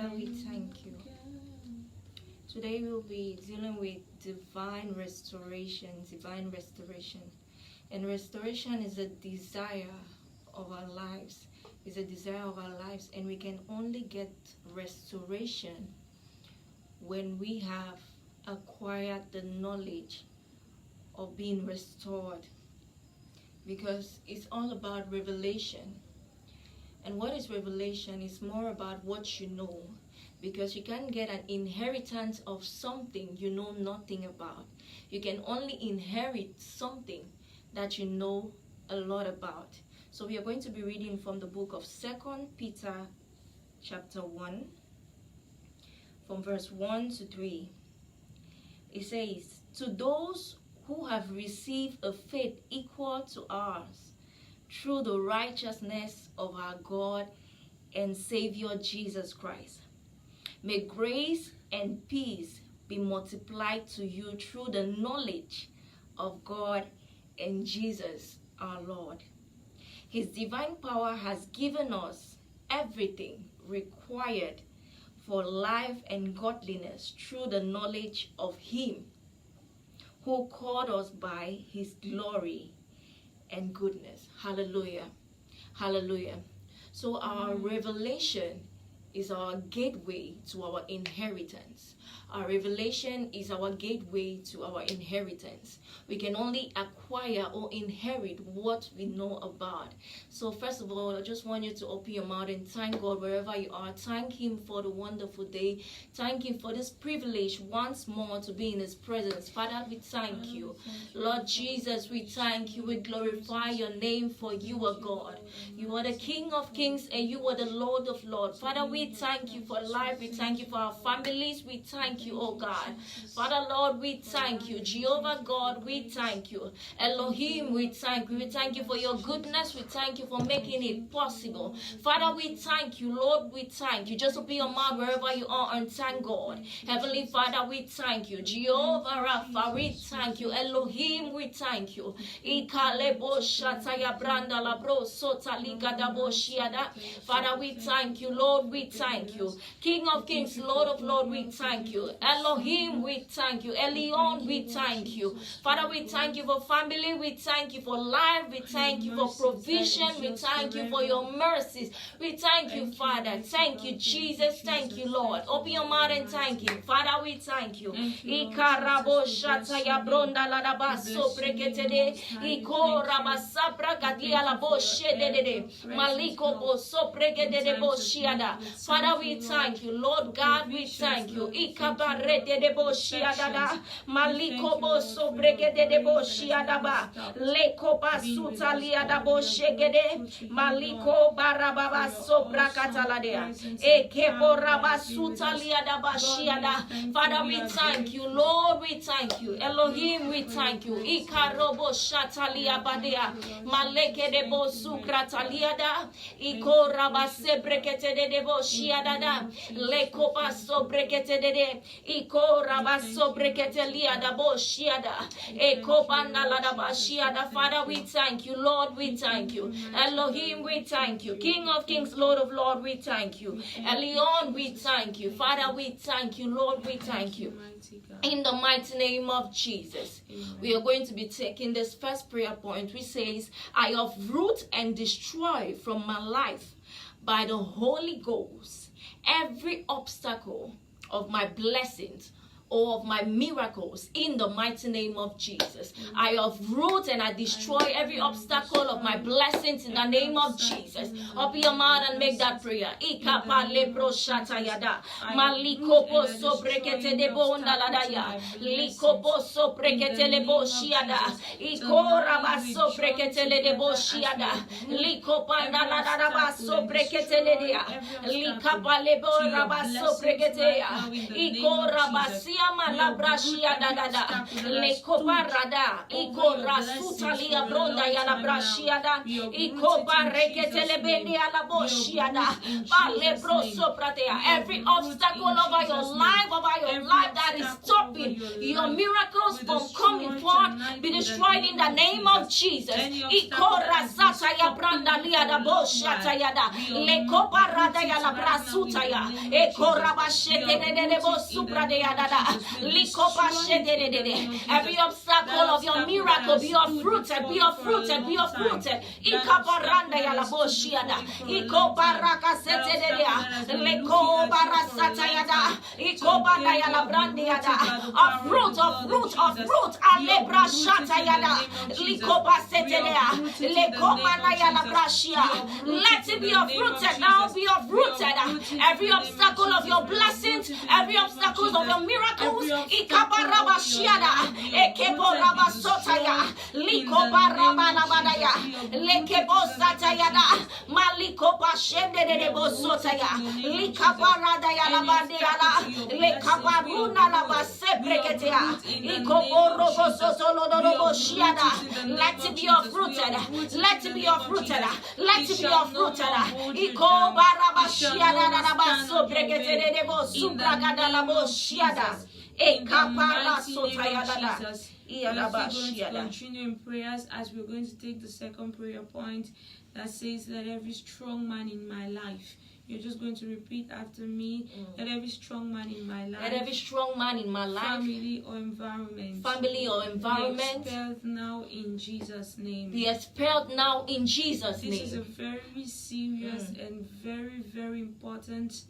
Father, we thank you. Today we'll be dealing with divine restoration. And restoration is a desire of our lives. It's a desire of our lives. And we can only get restoration when we have acquired the knowledge of being restored. Because it's all about revelation. And what is revelation? It's more about what you know. Because you can't get an inheritance of something you know nothing about. You can only inherit something that you know a lot about. So we are going to be reading from the book of 2 Peter chapter 1, from verse 1 to 3. It says, "To those who have received a faith equal to ours, through the righteousness of our God and Savior Jesus Christ, may grace and peace be multiplied to you through the knowledge of God and Jesus our Lord. His divine power has given us everything required for life and godliness through the knowledge of Him who called us by His glory and goodness." Hallelujah. Hallelujah. So our revelation is our gateway to our inheritance. Our revelation is our gateway to our inheritance. We can only acquire or inherit what we know about. So first of all, I just want you to open your mouth and thank God wherever you are. Thank Him for the wonderful day. Thank Him for this privilege once more to be in His presence. Father, we thank you. Lord Jesus, we thank you. We glorify your name, for you are God. You are the King of kings and you are the Lord of lords. Father, we thank you for life. We thank you for our families. We thank you, oh God. Father, Lord, we thank you. Jehovah God, we thank you. Elohim, we thank you. We thank you for your goodness. We thank you for making it possible. Father, we thank you. Lord, we thank you. Just open your mouth wherever you are and thank God. Heavenly Father, we thank you. Jehovah Rapha, we thank you. Elohim, we thank you. Father, we thank you. Lord, we thank you. King of kings, Lord of lords, we thank you. Elohim, we thank you. Elion, we thank you. Father, we thank you for family. We thank you for life. We thank you for provision. We thank you for your mercies. We thank you, Father. Thank you, Jesus. Thank you, Lord. Open your mouth and thank Him. Father, we thank you. Ikarabo shataya bronda ladabaso breketede. Iko rabasabra gadia labo shedede. Maliko boso breketede bo shiada. Father, we thank you. Lord God, we thank you. Ikabarete de bo shiada. Maliko boso brekete de bo shiada ba. Leko basuta liada bo shegede. Maliko barababa sobra kataladea. Eke borabasuta liada ba shiada. Father, we thank you. Lord, we thank you. Elohim, we thank you. Ikarobo shatalia badea. Maleke de bo sukrataliada. Iko rabase brekete de bo shiada da. Leko baso brekete de. Iko rabaso brekete liada bo shiada. Eko banda lada ba shiada. Father, we thank you. Lord, we thank you. Elohim, we thank you. King of kings, Lord of lords, we thank you. Elion, we thank you. Father, we thank you. Lord, we thank you. In the mighty name of Jesus, we are going to be taking this first prayer point, which says, "I uproot and destroy from my life by the Holy Ghost every obstacle of my blessings or of my miracles in the mighty name of Jesus. I uproot and I destroy every obstacle of my blessings in the name of Jesus." Open your mouth and make that prayer. Ikapa lebro shatayada. Malikopo so brekete debo ndaladaya. Likopo so brekete lebo shiada. Ikora baso brekete le debo shiada. Likopa ndaladada baso brekete le dia. Likapa lebo rabaso brekete ya. Ikora basi Lia malabrashia da da da. Leko barada. Iko rasuta lia bronda ya la brashia da. Iko barekete lebende ya la boshia da. Balebro sopratea. Every obstacle over your life that is stopping your miracles from coming forth, be destroyed in the name of Jesus. Iko rasata ya branda lia da boshata ya da. Leko barada ya la brasuta ya. Eko rabashete de bo supra de ya da da. Liko bashete de. Every obstacle of your miracle be uprooted, be uprooted, be uprooted. Ika baranda ya la boshia da. Iko baraka sete de ya. Leko barasata ya da. Iko banda ya la brandi ya da. Uproot. Alebra shata ya da. Liko basete de ya. Leko mana ya la brashia. Let it be uprooted now, be uprooted. Every obstacle of your blessings, every obstacle of your miracles. Ikabaraba shiada. Ekebo raba sotaya. Liko baraba labadaya. Lekebo satayada. Maliko bashende de bo sotaya. Likabarada ya labandela. Lekabaruna labasebreketea. Ikoboro sotolo do shiada. Let it be uprooted. Let it be uprooted. Let it be uprooted. Iko baraba shiada na baso brekete de bo subragada la bo shiada. Ekapara sotayada. Let's continue in prayers as we're going to take the second prayer point that says, let every strong man in my life. You're just going to repeat after me. Let every strong man in my life. Let every strong man in my life. Family or environment. Family or environment. Be expelled now in Jesus' name. Be expelled now in Jesus' name. This is a very serious and very, very important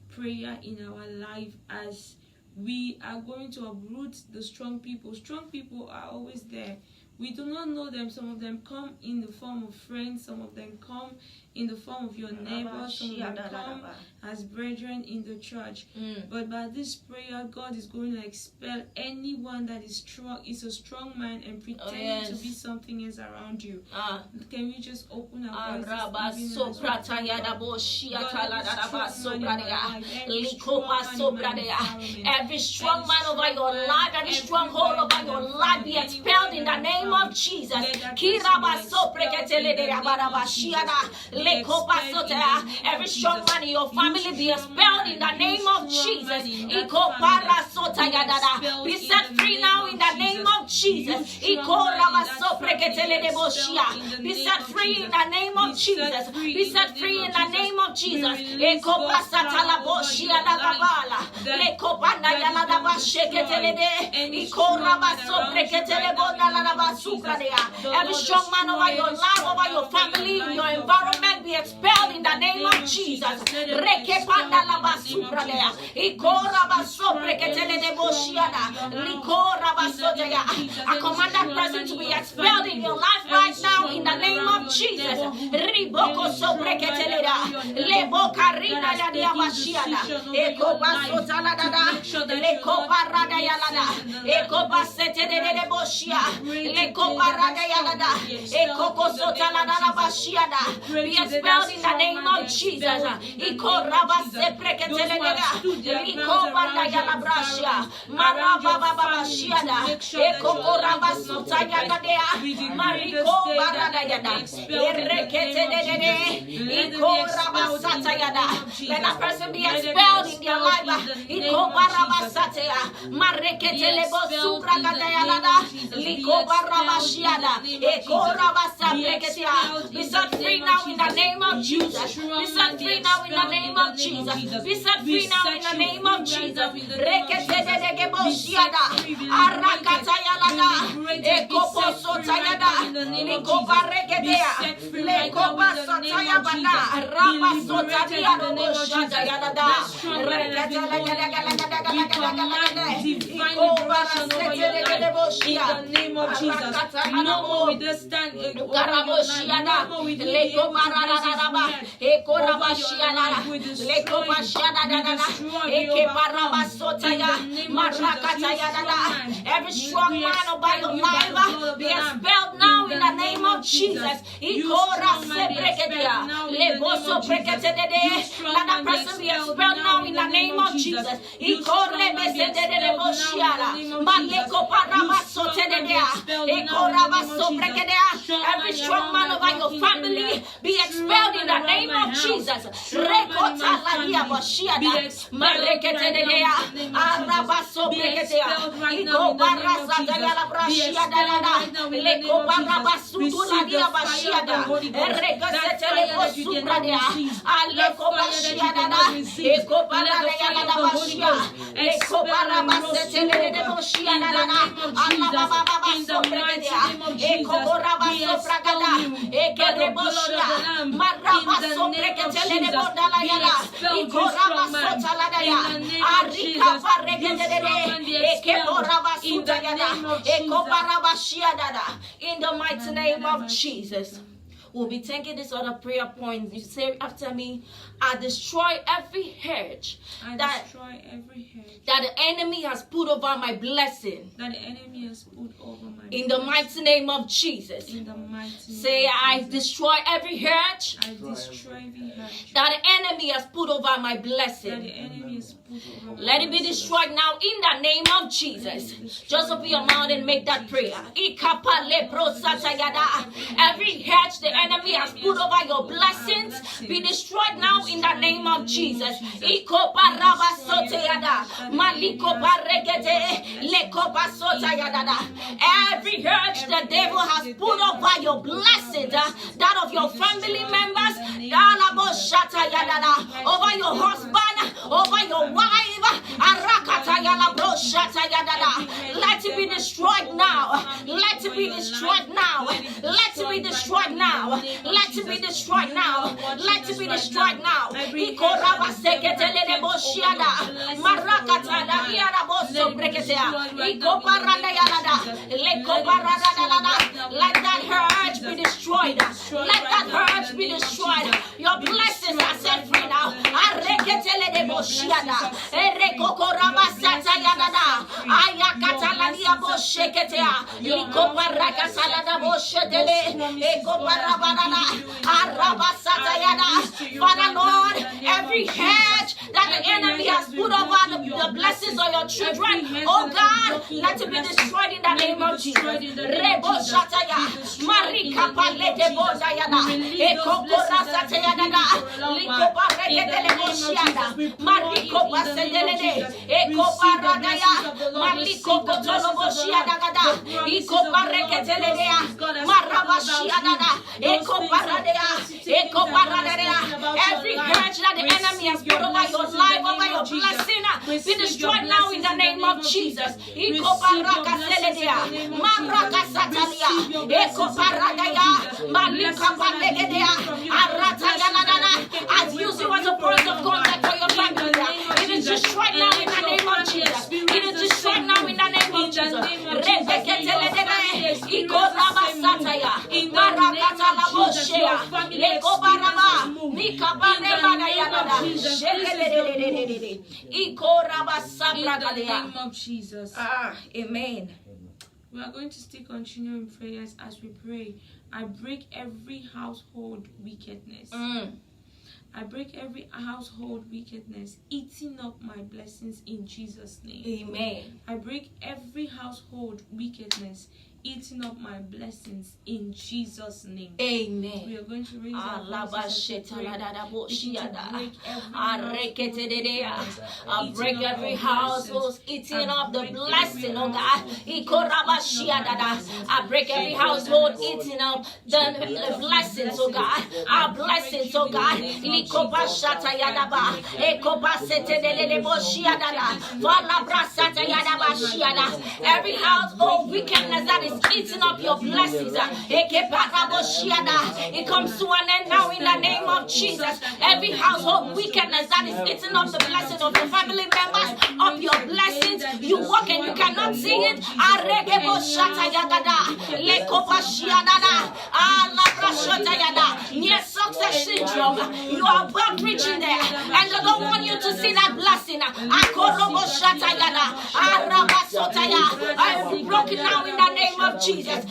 prayer in our life as we are going to uproot the strong people. Strong people are always there. We do not know them. Some of them come in the form of friends. Some of them come in the form of your neighbors. Some of them come as brethren in the church. But by this prayer, God is going to expel anyone that is strong, is a strong man and pretending to be something else around you. Can we just open our voices? Every strong man over your life, every stronghold over your life be expelled in the name of Jesus. Every strong man in your family be expelled in the name of Jesus. Be set free now in the name of Jesus. Be set free in the name of Jesus. Be set free in the name of Jesus. Every strong man over your life, over your family, your environment be expelled in the name of Jesus. I command that person to be expelled in your life right now in the name of Jesus. Be expelled in the name of Jesus. Let that person be expelled in their life. Be set free now in the name of Jesus. Be set free now in the name of Jesus. Be set free now in the name of Jesus. Every strong man over your life be expelled now in the name of Jesus. Ikora sebrekedia. Leboso breketede. Let that person be expelled now in the name of Jesus. Ikore besedede boshiara. Maleko parabasotedea. Every strong man over your family be expelled in the name of Jesus. Rekota ladia boshiada. Mareketedea. Arabaso breketea. Iko barasa dayala brashiada dada. Leko barabasu ladia bashiada. Rekesetele bosubradea. Aleko bashiada dada. Eko baradea dada bashia. Eko barabasetele de boshiada dada. Alababa sobreketea. Eko borabaso fragada. Eke reboshia. Marabaso breketele de bodala yada. Iko rabaso taladaya. Arika pareketele. Eke borabasu dayada. Eko barabashia dada. In the mighty name of Jesus. We'll be taking this other prayer point. You say after me, I destroy every hedge that the enemy has put over my blessing. That the enemy has put over my in the mighty name of Jesus. In the mighty say, name I destroy every hedge I destroy every hedge that the enemy has put over my blessing. that the enemy has put over Let my it be blessing. destroyed now in the name of Jesus. Just open your mouth and make that prayer. Every hedge the enemy has put over your blessings be destroyed now in the name of Jesus. Every hedge the devil has put over your blessings, that of your family members, over your husband, over your wife, let it be destroyed now. Let it be destroyed now. Let it be destroyed now. Let it be destroyed now. Let it be destroyed now. Let that hurt be destroyed. Let that hurt be destroyed. Your blessings are set free now. Father Lord, every hedge that the enemy has put over the blessings of your children, oh God, let it be destroyed in the name of Jesus. Rebo Shataya, Marika Palete Bodayana, Eko Borasatayana, Liko Baregele Boshiana, Mariko Basedelene, Eko Baradaya, Mariko Kotolo Boshiana, Eko Bareketelea, Marabashiana, Eko Baradea, Eko Baradea. Every hedge that the enemy has put over your life, over your blessing, be destroyed now in the name of Jesus. Eko Baraka Seledea, Maraka Satalia, Eko Baradaya, Malika Balegedea, Aratayana. As use you as a point of contact for your family. It is destroyed now in the name of Jesus. It is destroyed now in the name of Jesus. Eko Rabasataya, Marakata Laboshea, Eko Barama, Mika Baremanayana, Eko Rabasabrakadea. In the name of Jesus. Amen. We are going to still continue in prayers as we pray. I break every household wickedness. I break every household wickedness eating up my blessings in Jesus' name. Amen. I break every household wickedness eating up my blessings in Jesus' name. Amen. We are going to raise our voices to I break every household eating up the blessing, oh God. I break every household eating up the blessings, oh God. Our blessings, oh God. Every household wickedness that is eating up your blessings, it comes to an end now in the name of Jesus. Every household wickedness that is eating up the blessings of your family members, of your blessings, you walk and you cannot see it. Near success syndrome. You are about reaching there, and they don't want you to see that blessing. I am broken now in the name of Jesus.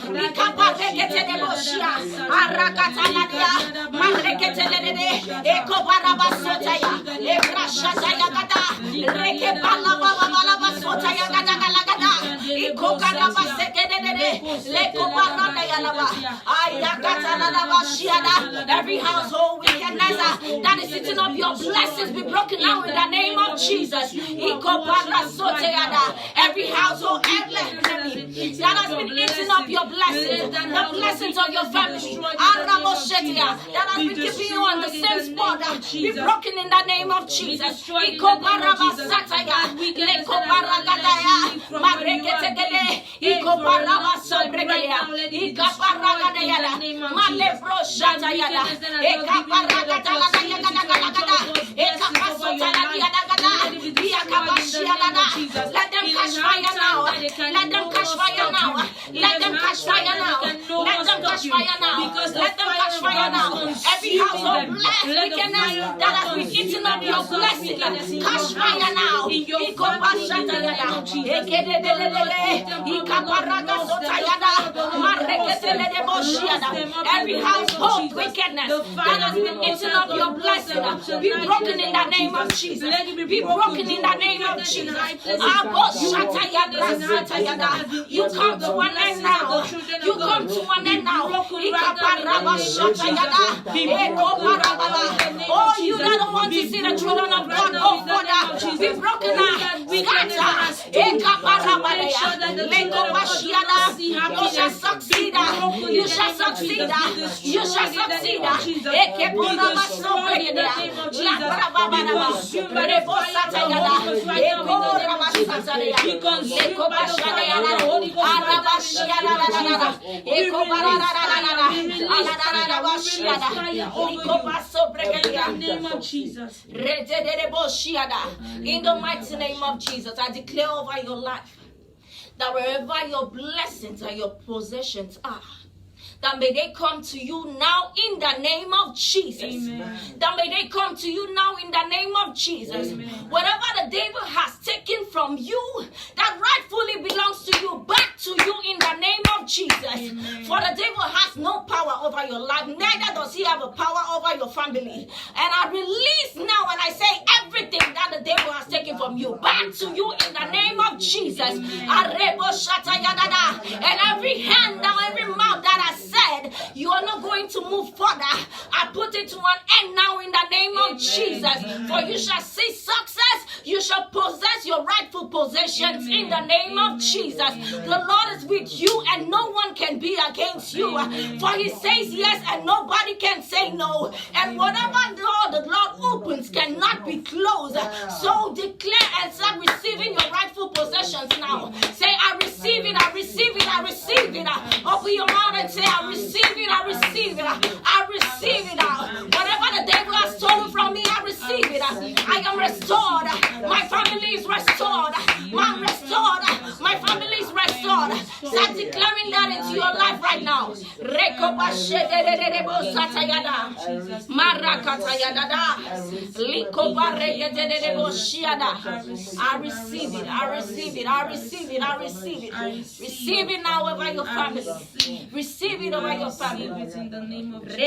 Every household wickedness that is sitting up your blessings be broken now in the name of Jesus. Every household enemy that has been eating up your blessings, the blessings of your family, that has been keeping you on the same spot, be broken in the name of Jesus. Let them catch fire now. Let them catch fire now. Let them catch fire now. Let them catch fire now. Let them catch fire now. Every household blessed wickedness that has been eating up your blessing, catch fire now. Every household wickedness that has been eating up your blessing, be broken in the name of Jesus. Be broken in the name of Jesus. You come to an end now. You come to an end now. Oh, you that don't want to see the children of God go further, be broken now. You shall succeed. You shall succeed. You shall succeed. In the mighty name of Jesus, I declare over your life that wherever your blessings and your possessions are, that may they come to you now in the name of Jesus. Amen. That may they come to you now in the name of Jesus. Amen. Whatever the devil has taken from you that rightfully belongs to you, back to you in the name of Jesus. Amen. For the devil has no power over your life, neither does he have a power over your family. And I release now and I say everything that the devil has taken from you, back to you in the name of Jesus. And every hand down, every mouth that has said you are not going to move further, I put it to an end now in the name of Jesus. For you shall see success, you shall possess your rightful possessions in the name of Jesus. The Lord is with you and no one can be against you. For he says yes and nobody can say no. And whatever door the Lord opens cannot be closed. So declare and start receiving your rightful possessions now. Say, I receive it, I receive it, I receive it. Open your mouth and say, I receive it, I receive it, I receive it. Whatever the devil has stolen from me, I receive it. I am restored. My family is restored. I'm restored. My family is restored. Start declaring that into your life right now. I receive it. I receive it. I receive it. I receive it. Receive it now over your family. Receive it over your family. In the name of Jesus.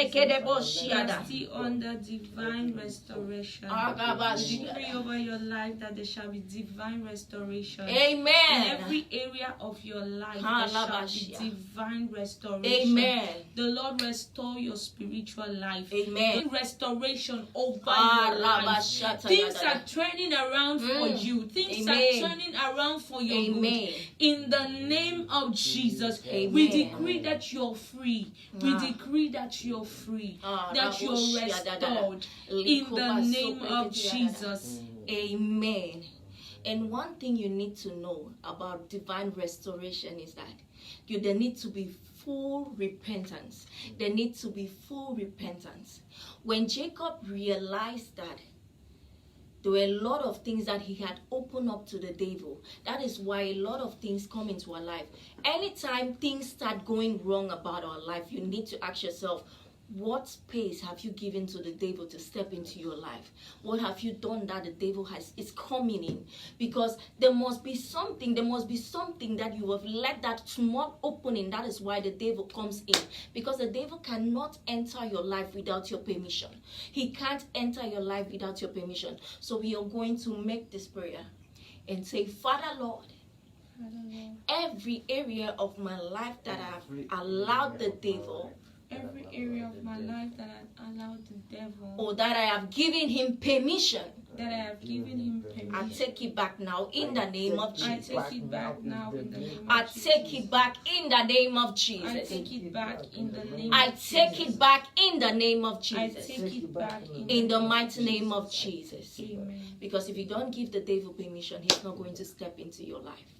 Still under divine restoration. Decree over your life that there shall be divine restoration. Amen. In every area of your life, there shall be divine restoration. Amen. The Lord restore your spiritual life. Amen. Restoration over your life. Things are turning around for you. Things are turning around for your good. In the name of Jesus, we decree that you're free. We decree that you're free. That you're restored. In the name of Jesus. Amen. And one thing you need to know about divine restoration is that there need to be full repentance. There needs to be full repentance. When Jacob realized that there were a lot of things that he had opened up to the devil. That is why a lot of things come into our life. Anytime things start going wrong about our life, you need to ask yourself, what space have you given to the devil to step into your life? What have you done that the devil is coming in? Because there must be something that you have let that small opening. That is why the devil comes in. Because the devil cannot enter your life without your permission. He can't enter your life without your permission. So we are going to make this prayer and say, Father Lord, every area of my life that I have allowed the devil, every area of my life that I allowed the devil, or that I have given him permission, I take it back now in the name of Jesus. I take it back now in the name of I Jesus. take it back in the name of I Jesus. take it back in the name I of Jesus. take it back in the name of I Jesus. take it back In the mighty name of Jesus. Amen. Because if you don't give the devil permission, he's not going to step into your life.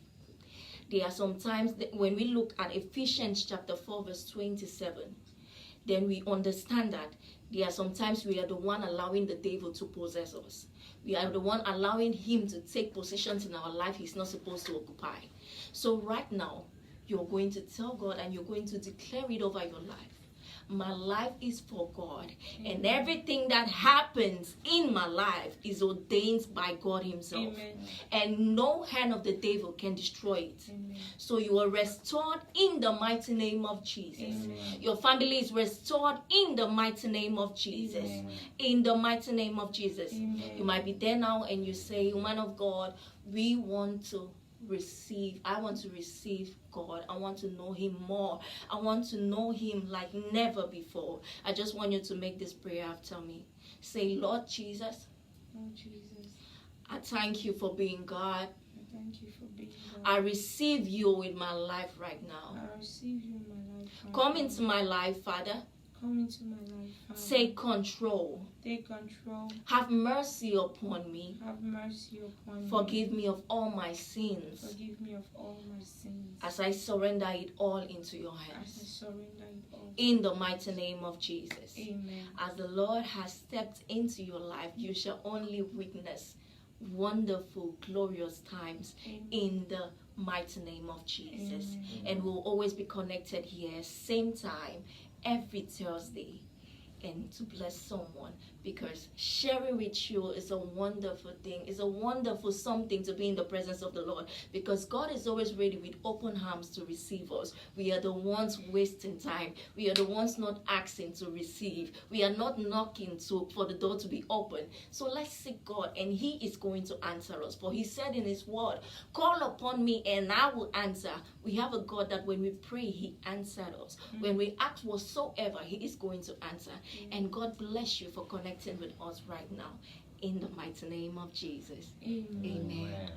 There are some times that when we look at Ephesians chapter 4 verse 27, then we understand that there are sometimes we are the one allowing the devil to possess us. We are the one allowing him to take positions in our life he's not supposed to occupy. So right now, you're going to tell God and you're going to declare it over your life. My life is for God, and everything that happens in my life is ordained by God himself. Amen. And no hand of the devil can destroy it. Amen. So you are restored in the mighty name of Jesus. Amen. Your family is restored in the mighty name of Jesus. Amen. In the mighty name of Jesus. Amen. You might be there now and you say, man of God, we want to receive. I want to receive God. I want to know him more. I want to know him like never before. I just want you to make this prayer after me. Say, Lord Jesus, Lord Jesus, I thank you for being God. I thank you for being God. I receive you in my life right now. I receive you in my life. Come into my life, Father. Come into my life, Father. Take control. Take control. Have mercy upon me. Have mercy upon me. Forgive me of all my sins. Forgive me of all my sins. As I surrender it all into your As I hands. surrender it all. In the mighty name of Jesus. Amen. As the Lord has stepped into your life, you shall only witness wonderful, glorious times Amen. in the mighty name of Jesus. Amen. And we'll always be connected here, same time, every Thursday, and to bless someone, because sharing with you is a wonderful thing. It's a wonderful something to be in the presence of the Lord, because God is always ready with open arms to receive us. We are the ones wasting time. We are the ones not asking to receive. We are not knocking for the door to be open. So let's seek God, and he is going to answer us. For he said in his word, call upon me and I will answer. We have a God that when we pray, he answered us. When we ask whatsoever, he is going to answer. And God bless you for connecting with us right now. In the mighty name of Jesus. Amen. Amen.